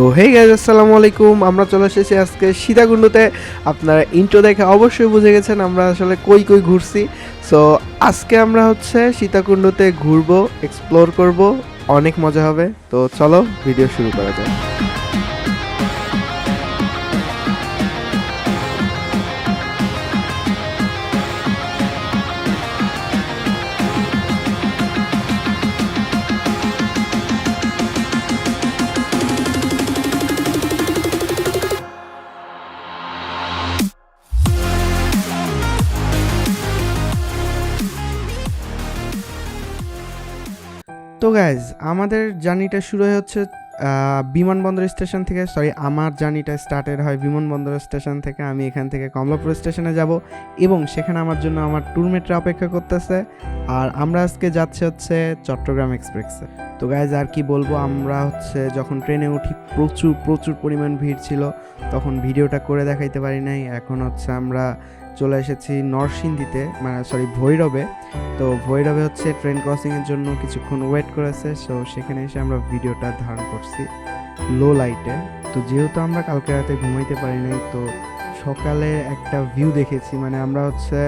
তো hey guys, আসসালামু আলাইকুম। আমরা চলে এসেছি আজকে সীতাকুণ্ডতে। আপনারা ইন্ট্রো দেখে অবশ্যই বুঝে গেছেন আমরা আসলে কই কই ঘুরছি। সো আজকে আমরা হচ্ছে সীতাকুণ্ডতে ঘুরবো, এক্সপ্লোর করব, অনেক মজা হবে। তো চলো ভিডিও শুরু করা যাক। তো গাইজ, আমাদের জার্নিটা শুরু হচ্ছে বিমানবন্দর স্টেশন থেকে। আমার জার্নিটা স্টার্টেড হয় বিমানবন্দর স্টেশন থেকে। আমি এখান থেকে কমলাপুর স্টেশনে যাব এবং সেখানে আমার জন্য আমার ট্যুরমেটরা অপেক্ষা করতেছে। আর আমরা আজকে যাচ্ছি হচ্ছে চট্টগ্রাম এক্সপ্রেসে। তো গাইজ, আর কি বলবো, আমরা হচ্ছে যখন ট্রেনে উঠি প্রচুর পরিমাণ ভিড় ছিল, তখন ভিডিওটা করে দেখাইতে পারি নাই। এখন হচ্ছে আমরা চলে এসেছি নরসিংদীতে, ভৈরবে। তো ভৈরবে হচ্ছে ট্রেন ক্রসিংয়ের জন্য কিছুক্ষণ ওয়েট করেছে। সো সেখানে এসে আমরা ভিডিওটা ধারণ করছি লো লাইটে। তো যেহেতু আমরা কালকে রাতে ঘুমাইতে পারি নাই, তো সকালে একটা ভিউ দেখেছি। আমরা হচ্ছে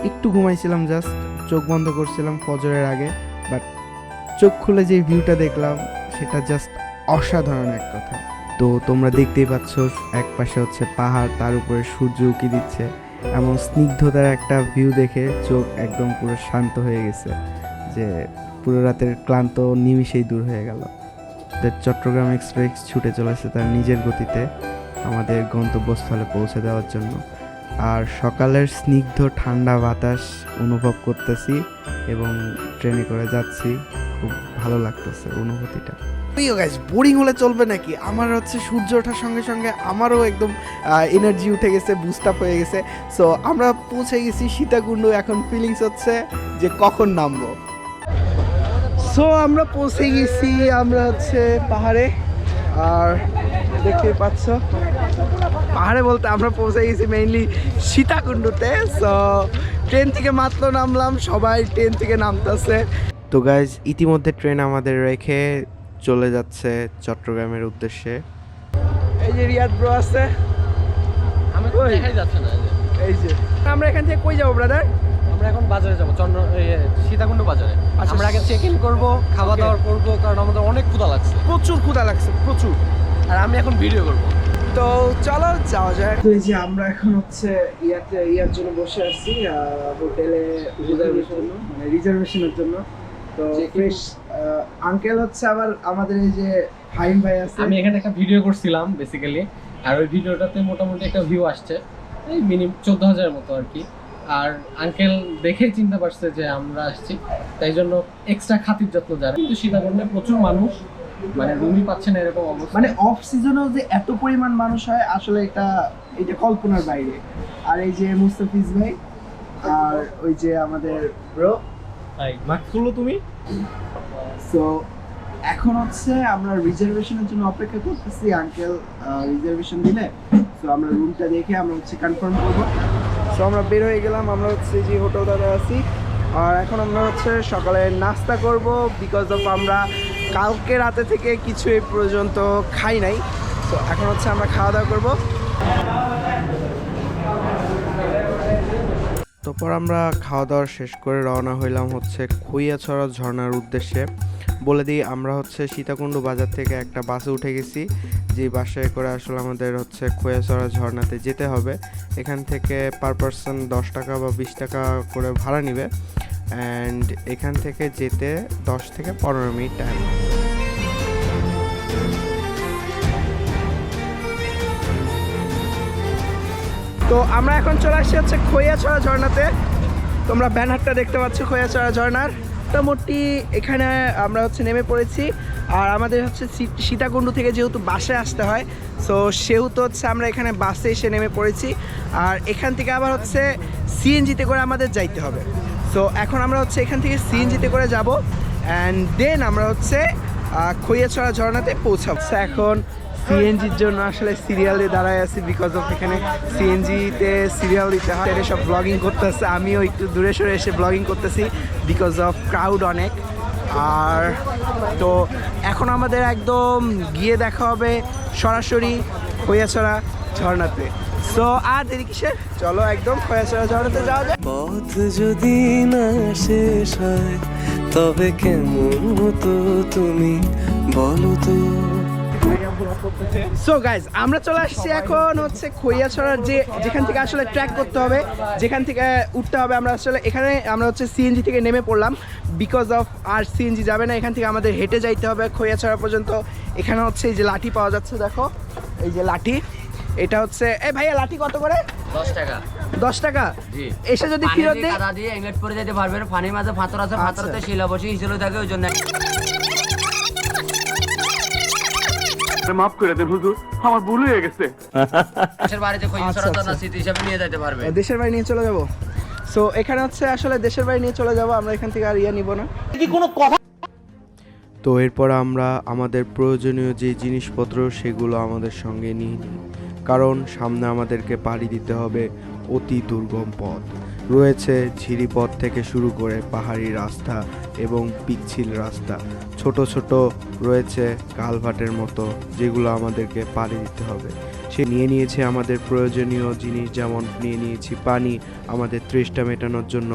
একটু ঘুমাইছিলাম, জাস্ট চোখ বন্ধ করছিলাম ফজরের আগে, বাট চোখ খুলে যে ভিউটা দেখলাম সেটা জাস্ট অসাধারণ এক কথা। তো তোমরা দেখতেই পাচ্ছ, এক পাশে হচ্ছে পাহাড়, তার উপরে সূর্য উঁকি দিচ্ছে। এমন স্নিগ্ধতার একটা ভিউ দেখে চোখ একদম পুরো শান্ত হয়ে গেছে, যে পুরো রাতের ক্লান্ত নিমিষেই দূর হয়ে গেল। চট্টগ্রাম এক্সপ্রেস ছুটে চলেছে তার নিজের গতিতে আমাদের গন্তব্যস্থলে পৌঁছে দেওয়ার জন্য। আর সকালের স্নিগ্ধ ঠান্ডা বাতাস অনুভব করতেছি এবং ট্রেনে করে যাচ্ছি। খুব ভালো লাগতেছে অনুভূতিটা। বোরিং হলে চলবে নাকি? আমার হচ্ছে সূর্য ওঠার সঙ্গে সঙ্গে আমারও একদম এনার্জি উঠে গেছে, বুস্ট আপ হয়ে গেছে। সো আমরা পৌঁছে গেছি সীতাকুণ্ড। এখন ফিলিংস হচ্ছে যে কখন নামবো। সো আমরা পৌঁছে গেছি, আমরা হচ্ছে পাহাড়ে। আর দেখতে পাচ্ছ, পাহাড়ে বলতে আমরা পৌঁছে গেছি মেইনলি সীতাকুণ্ডতে। সো ট্রেন থেকে মাত্র নামলাম, সবাই ট্রেন থেকে নামতেছে। তো গাইজ, ইতিমধ্যে ট্রেন আমাদের রেখে চলে যাচ্ছে চট্টগ্রামের উদ্দেশ্যে। এই যে রিয়াদ ব্রো আছে, আমি কই দেখাই যাচ্ছে না। এই যে আমরা এখান থেকে কই যাব ব্রাদার? আমরা এখন বাজারে যাব, সীতাকুণ্ড বাজারে। আমরা আগে চেক ইন করবো, খাওয়া দাওয়া করবো, কারণ আমাদের অনেক ক্ষুধা লাগছে, প্রচুর ক্ষুধা লাগছে, প্রচুর। আর আমি এখন ভিডিও করব। তো চলো যাওয়া যায়। তো এই যে আমরা এখন হচ্ছে ইয়ার জন্য বসে আছি, হোটেলে রিজার্ভেশনের জন্য। তো ফ্রেশ আঙ্কেল হচ্ছে আবার আমাদের এই যে ফাইন ভাই আছে। আমি এখানে একটা ভিডিও করছিলাম বেসিক্যালি, আর ওই ভিডিওটাতে মোটামুটি একটা ভিউ আসছে, এই মিনিমাম 14,000 মতো আর কি। আর আঙ্কেল দেখেই চিনতে পারছে যে আমরা আসছি, তাই জন্য এক্সট্রা খাতির যত্ন যারা। কিন্তু সীতাকুণ্ডে প্রচুর মানুষ, রুমই পাচ্ছে না এরকম অবস্থা। অফ সিজনেও যে এত পরিমাণ মানুষ হয়, আসলে এটা কল্পনার বাইরে। আর এই যে মুস্তাফিজ ভাই, আর ওই যে আমাদের ব্রো। তুমি সো এখন হচ্ছে আমরা রিজার্ভেশনের জন্য অপেক্ষা করতেছি। আঙ্কেল রিজার্ভেশন দিলে সো আমরা রুমটা দেখে আমরা হচ্ছে কনফার্ম করবো। সো আমরা বের হয়ে গেলাম, আমরা হচ্ছে যে হোটেল দাদা আছি। আর এখন আমরা হচ্ছে সকালে নাস্তা করব, বিকজ অফ আমরা কালকে রাতে থেকে কিছু এই পর্যন্ত খাই নাই। সো এখন হচ্ছে আমরা খাওয়া দাওয়া করবো। তারপর আমরা খাওয়া দাওয়া শেষ করে রওনা হইলাম হচ্ছে খইয়াছড়া ঝর্ণার উদ্দেশ্যে। বলে দিই, আমরা হচ্ছে সীতাকুণ্ড বাজার থেকে একটা বাসে উঠে গেছি, যে বাসে করে আসলে আমাদের হচ্ছে খইয়াছড়া ঝর্ণাতে যেতে হবে। এখান থেকে পার পারসন 10 টাকা বা 20 টাকা করে ভাড়া নেবে। অ্যান্ড এখান থেকে যেতে 10 থেকে 15 মিনিট টাইম। তো আমরা এখন চলে আসছি হচ্ছে খইয়াছড়া ঝর্ণাতে। তোমরা ব্যানারটা দেখতে পাচ্ছ খইয়াছড়া ঝর্ণার। মোটামুটি এখানে আমরা হচ্ছে নেমে পড়েছি। আর আমাদের হচ্ছে সীতাকুণ্ড থেকে যেহেতু বাসে আসতে হয়, সো সেহেতু হচ্ছে আমরা এখানে বাসে এসে নেমে পড়েছি। আর এখান থেকে আবার হচ্ছে সিএনজিতে করে আমাদের যাইতে হবে। সো এখন আমরা হচ্ছে এখান থেকে সিএনজিতে করে যাব, অ্যান্ড দেন আমরা হচ্ছে খইয়াছড়া ঝর্ণাতে পৌঁছাবো। এখন সিএনজির জন্য আসলে সিরিয়ালে দাঁড়ায় আছি, বিকজ অফ এখানে সিএনজিতে সিরিয়াল দিতে হয়। সব ব্লগিং করতেছে, আমিও একটু দূরে সরে এসে ব্লগিং করতেছি, বিকজ অফ ক্রাউড অনেক। আর তো এখন আমাদের একদম গিয়ে দেখা হবে সরাসরি খৈয়াছড়া ঝর্ণাতে। সো আর দেরি কিসের, চলো একদম খৈয়াছড়া ঝর্ণাতে যাওয়া যায়। পথ যদি না শেষ হয় তবে কেমন হতো তুমি বলো তো। সো গাইজ আমরা চলে আসছি এখন হচ্ছে খৈয়াছড়ার যেখান থেকে আসলে ট্র্যাক করতে হবে, যেখান থেকে উঠতে হবে। আমরা আসলে এখানে আমরা হচ্ছে সিএনজি থেকে নেমে পড়লাম, বিকজ অফ আর সিএনজি যাবে না, এখান থেকে আমাদের হেঁটে যাইতে হবে খৈয়াছড়া পর্যন্ত। এখানে হচ্ছে এই যে লাঠি পাওয়া যাচ্ছে, দেখো এই যে লাঠি, এটা হচ্ছে এই ভাইয়া লাঠি কত করে? 10 টাকা। 10 টাকা। এসে যদি ফেরত দেয় কাদা দিয়ে এঙ্গেট করে যেতে পারবেন। পানির মাঝে পাথর আছে, পাথরতে শিলা বসে হিসেবে থাকে, ওই জন্য মাফ করে দেন হুজুর, আমার ভুল হয়ে গেছে। দেশের বাড়িতে খৈয়াছড়া তো না, স্মৃতি হিসাবে নিয়ে যেতে পারবে। দেশের বাড়ি নিয়ে চলে যাব। সো এখানে হচ্ছে আসলে দেশের বাড়ি নিয়ে চলে যাব আমরা, এখান থেকে আর নিব না। তো এরপর আমরা আমাদের প্রয়োজনীয় যে জিনিসপত্র সেগুলো আমাদের সঙ্গে নিয়ে নিই, কারণ সামনে আমাদেরকে পাড়ি দিতে হবে অতি দুর্গম পথ। রয়েছে ঝিরি পথ থেকে শুরু করে পাহাড়ি রাস্তা এবং পিচ্ছিল রাস্তা, ছোট ছোট রয়েছে কালভার্টের মতো, যেগুলো আমাদেরকে পাড়ি দিতে হবে। সে নিয়ে নিয়েছে আমাদের প্রয়োজনীয় জিনিস, যেমন নিয়ে নিয়েছি পানি আমাদের তৃষ্ণা মেটানোর জন্য,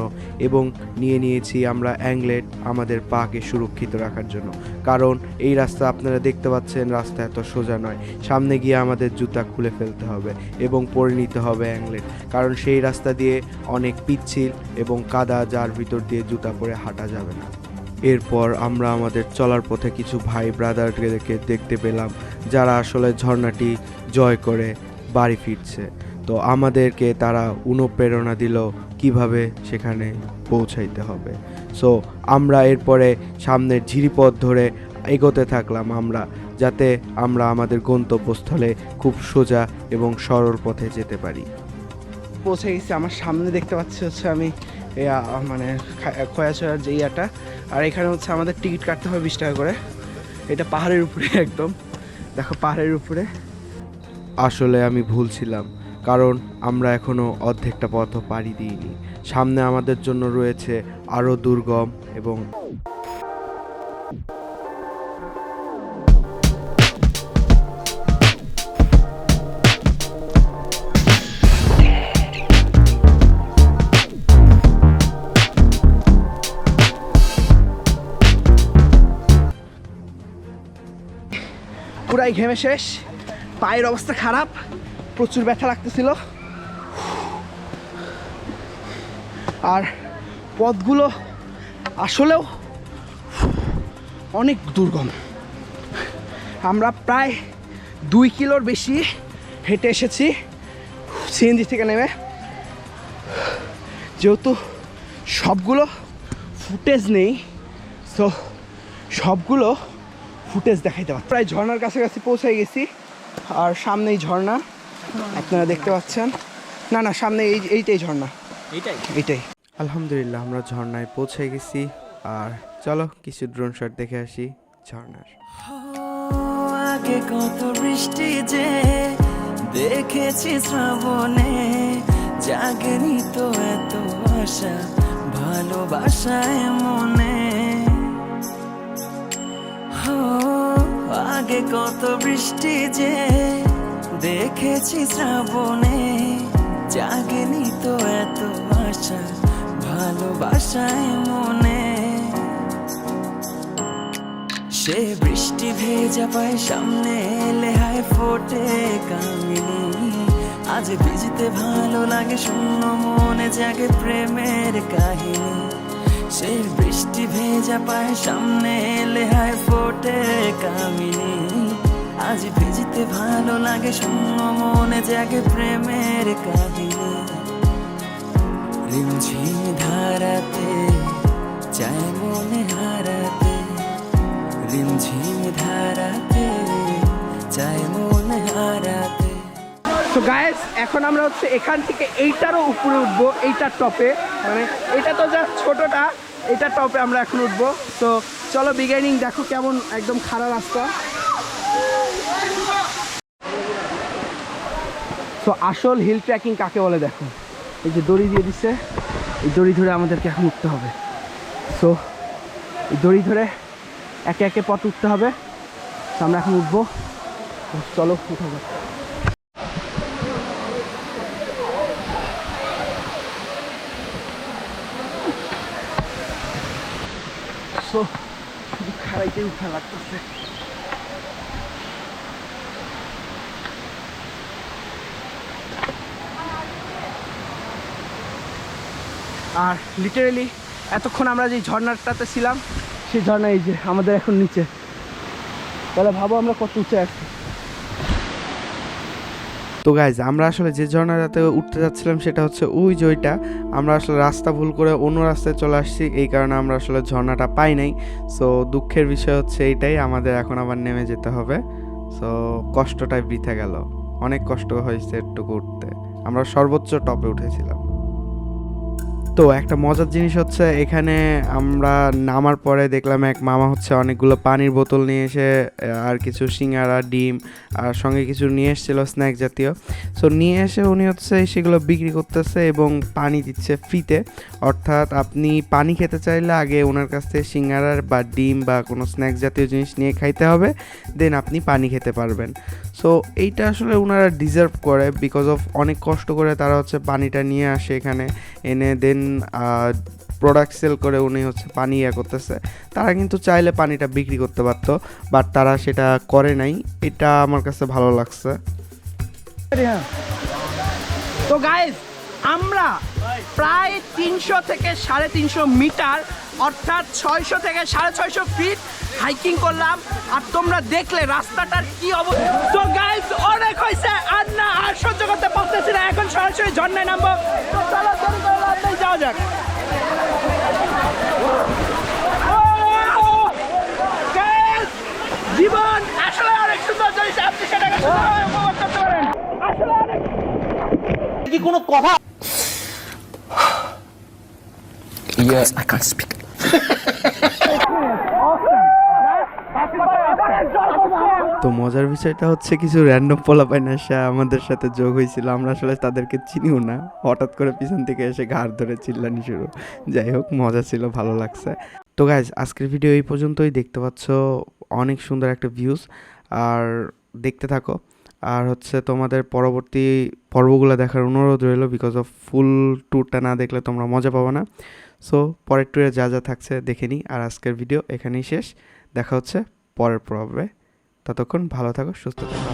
এবং নিয়ে নিয়েছি আমরা অ্যাংলেট আমাদের পাকে সুরক্ষিত রাখার জন্য। কারণ এই রাস্তা আপনারা দেখতে পাচ্ছেন, রাস্তা এত সোজা নয়, সামনে গিয়ে আমাদের জুতা খুলে ফেলতে হবে এবং পরে নিতে হবে অ্যাংলেট, কারণ সেই রাস্তা দিয়ে অনেক পিচ্ছিল এবং কাদা, যার ভিতর দিয়ে জুতা পরে হাঁটা যাবে না। এরপর আমরা আমাদের চলার পথে কিছু ভাই ব্রাদারদেরকে দেখতে পেলাম, যারা আসলে ঝর্ণাটি জয় করে বাড়ি ফিরছে। তো আমাদেরকে তারা অনুপ্রেরণা দিল কিভাবে সেখানে পৌঁছাইতে হবে। সো আমরা এরপরে সামনের ঝিরিপথ ধরে এগোতে থাকলাম আমরা, যাতে আমরা আমাদের গন্তব্যস্থলে খুব সোজা এবং সরল পথে যেতে পারি। পৌঁছে গেছি, আমার সামনে দেখতে পাচ্ছি হচ্ছে আমি মানে খৈয়াছড়ার যে ইয়াটা, আর এখানে হচ্ছে আমাদের টিকিট কাটতে হবে 20 টাকা করে। এটা পাহাড়ের উপরে, একদম দেখো পাহাড়ের উপরে। আসলে আমি ভুল ছিলাম, কারণ আমরা এখনও অর্ধেকটা পথও পাড়ি দিইনি। সামনে আমাদের জন্য রয়েছে আরও দুর্গম এবং পুরাই ঘেমে শেষ, পায়ের অবস্থা খারাপ, প্রচুর ব্যথা লাগতেছিল। আর পথগুলো আসলেও অনেক দুর্গম। আমরা প্রায় 2 কিলোর বেশি হেঁটে এসেছি সিএনজি থেকে নেমে। যেহেতু সবগুলো ফুটেজ নেই, তো সবগুলো ফুটেজ দেখাইতে পারছি। প্রায় ঝর্ণার কাছাকাছি পৌঁছে গেছি, আর সামনেই ঝর্ণা আপনারা দেখতে পাচ্ছেন। না না, সামনে এইটাই ঝর্ণা, এইটাই। আলহামদুলিল্লাহ আমরা ঝর্ণায় পৌঁছে গেছি, আর চলো কিছু ড্রোন শট দেখে আসি ঝর্ণার। আগে কত বৃষ্টি যে দেখেছি শ্রাবণে, জাগেনি তো এত আশা ভালোবাসায় মনে। আগে কত বৃষ্টি যে দেখেছি শ্রাবণে, জাগেনি তো এত আশা ভালোবাসায় মনে। সে বৃষ্টি ভেজা পায় সামনে এলে হায় ফোটে কামিনী। আজ ভিজতে ভালো লাগে, শূন্য মনে জাগে প্রেমের কাহিনী। সে বৃষ্টি ভেজা পায় সামনে এলে হায় ফোটে কামিনী। আজ ভিজতে ভালো লাগে, শূন্য মনে জাগে প্রেমের কাহিনী। রিমঝিম ধারাতে চায় মনে হারাতে, রিমঝিম ধারাতে চায় মনে হারাতে। তো গাইস এখন আমরা হচ্ছে এখান থেকে এইটারও উপরে উঠবো, এইটার টপে, মানে এটা তো যা ছোটটা, এইটার টপে আমরা এখন উঠবো। তো চলো বিগিনিং দেখো কেমন, একদম খাড়া রাস্তা। তো আসল হিল ট্রেকিং কাকে বলে দেখো, এই যে দড়ি দিয়ে দিচ্ছে, এই দড়ি ধরে আমাদেরকে এখন উঠতে হবে। সো এই দড়ি ধরে একে একে পথ উঠতে হবে। আমরা এখন উঠবো, চলো উঠা যাক। শুধু খাড়াইতে উঠা লাগতেছে। আর লিটারেলি এতক্ষণ আমরা যে ঝর্ণাটাতে ছিলাম সেই ঝর্ণা এই যে আমাদের এখন নিচে। তাহলে ভাবো আমরা কত উঁচে আসছি। তো গাইজ আমরা আসলে যে ঝর্ণাটাতে উঠতে যাচ্ছিলাম সেটা হচ্ছে ওই যে ওইটা। আমরা আসলে রাস্তা ভুল করে অন্য রাস্তায় চলে আসছি, এই কারণে আমরা আসলে ঝর্ণাটা পাই নাই। সো দুঃখের বিষয় হচ্ছে এইটাই, আমাদের এখন আবার নেমে যেতে হবে। সো কষ্টটাই বৃথা গেল, অনেক কষ্ট হয়েছে একটুকু উঠতে। আমরা সর্বোচ্চ টপে উঠেছিলাম। তো একটা মজার জিনিস হচ্ছে এখানে আমরা নামার পরে দেখলাম এক মামা হচ্ছে অনেকগুলো পানির বোতল নিয়ে এসে আর কিছু সিঙ্গারা, ডিম আর সঙ্গে কিছু নিয়ে এসেছিল স্ন্যাক জাতীয়। সো নিয়ে এসে উনি হচ্ছে সেগুলো বিক্রি করতেছে এবং পানি দিচ্ছে ফ্রিতে। অর্থাৎ আপনি পানি খেতে চাইলে আগে ওনার কাছ থেকে সিঙ্গারা বা ডিম বা কোনো স্ন্যাক জাতীয় জিনিস নিয়ে খাইতে হবে, দেন আপনি পানি খেতে পারবেন। সো এইটা আসলে ওনারা ডিজার্ভ করে, বিকজ অফ অনেক কষ্ট করে তারা হচ্ছে পানিটা নিয়ে আসে এখানে, এনে দেন প্রোডাক্ট সেল করে উনি হচ্ছে পানি করতেছে। তারা কিন্তু চাইলে পানিটা বিক্রি করতে পারতো, বাট তারা সেটা করে নাই। এটা আমার কাছে ভালো লাগছে। তো গাইস আমরা প্রায় 300 থেকে 350 মিটার অর্থাৎ 600 থেকে 650 ফিট হাইকিং করলাম। আর তোমরা দেখলে রাস্তাটার কি অবস্থা। তো গাইস অনেক হয়েছে, আর না আর সহ্য করতে পারতেছি না, এখন সরাসরি ঝর্ণায় নামবো। তো চলো যাওয়া যাক। জীবন আসলে অনেক সুন্দর জিনিস, আপনি সেটাকে উপভোগ করতে পারেন। আসলে অনেক কি কোনো কথা। Yes, I can't speak. তো মজার বিষয়টা হচ্ছে কিছু র্যান্ডম পোলাপাইন এসে আমাদের সাথে যোগ হয়েছিল। আমরা আসলে তাদেরকে চিনিও না, হঠাৎ করে পিছন থেকে এসে ঘাড় ধরে চিল্লানি শুরু। যাই হোক, মজা ছিল, ভালো লাগছে। তো গাইজ আজকের ভিডিও এই পর্যন্তই। দেখতে পাচ্ছ অনেক সুন্দর একটা ভিউজ, আর দেখতে থাকো। আর হচ্ছে তোমাদের পরবর্তী পর্বগুলো দেখার অনুরোধ রইল, বিকজ অফ ফুল ট্যুরটা না দেখলে তোমরা মজা পাবো না। সো পরের ট্যুরে যা যা থাকছে দেখে নিই। আর আজকের ভিডিও এখানেই শেষ, দেখা হচ্ছে পরের পর্বে। ততক্ষণ ভালো থাকো, সুস্থ থাকো।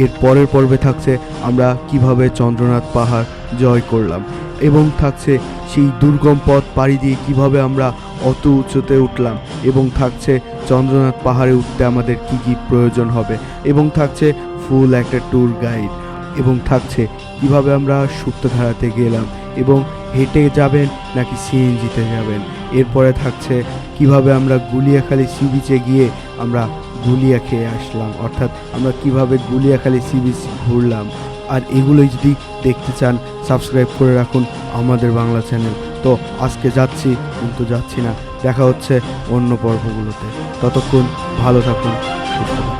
এর পরের পর্বে থাকছে আমরা কিভাবে চন্দ্রনাথ পাহাড় জয় করলাম, এবং থাকছে সেই দুর্গম পথ পাড়ি দিয়ে কিভাবে আমরা অত উঁচুতে উঠলাম, এবং থাকছে চন্দ্রনাথ পাহাড়ে উঠতে আমাদের কি কি প্রয়োজন হবে, এবং থাকছে ফুল একটা ট্যুর গাইড, এবং থাকছে কিভাবে আমরা সুপ্তধারাতে গেলাম, এবং হেঁটে যাবেন নাকি সিএনজিতে যাবেন। এরপরে থাকছে কিভাবে আমরা গুলিয়াখালী সি বিচে গিয়ে আমরা গুলিয়া খেয়ে আসলাম, অর্থাৎ আমরা কিভাবে গুলিয়াখালী সি বিচ ঘুরলাম। আর এগুলোই যদি দেখতে চান সাবস্ক্রাইব করে রাখুন আমাদের বাংলা চ্যানেল। তো আজকে যাচ্ছি, কিন্তু যাচ্ছি না, দেখা হচ্ছে অন্য পর্বগুলোতে। ততক্ষণ ভালো থাকুন, সুস্থ থাকুন।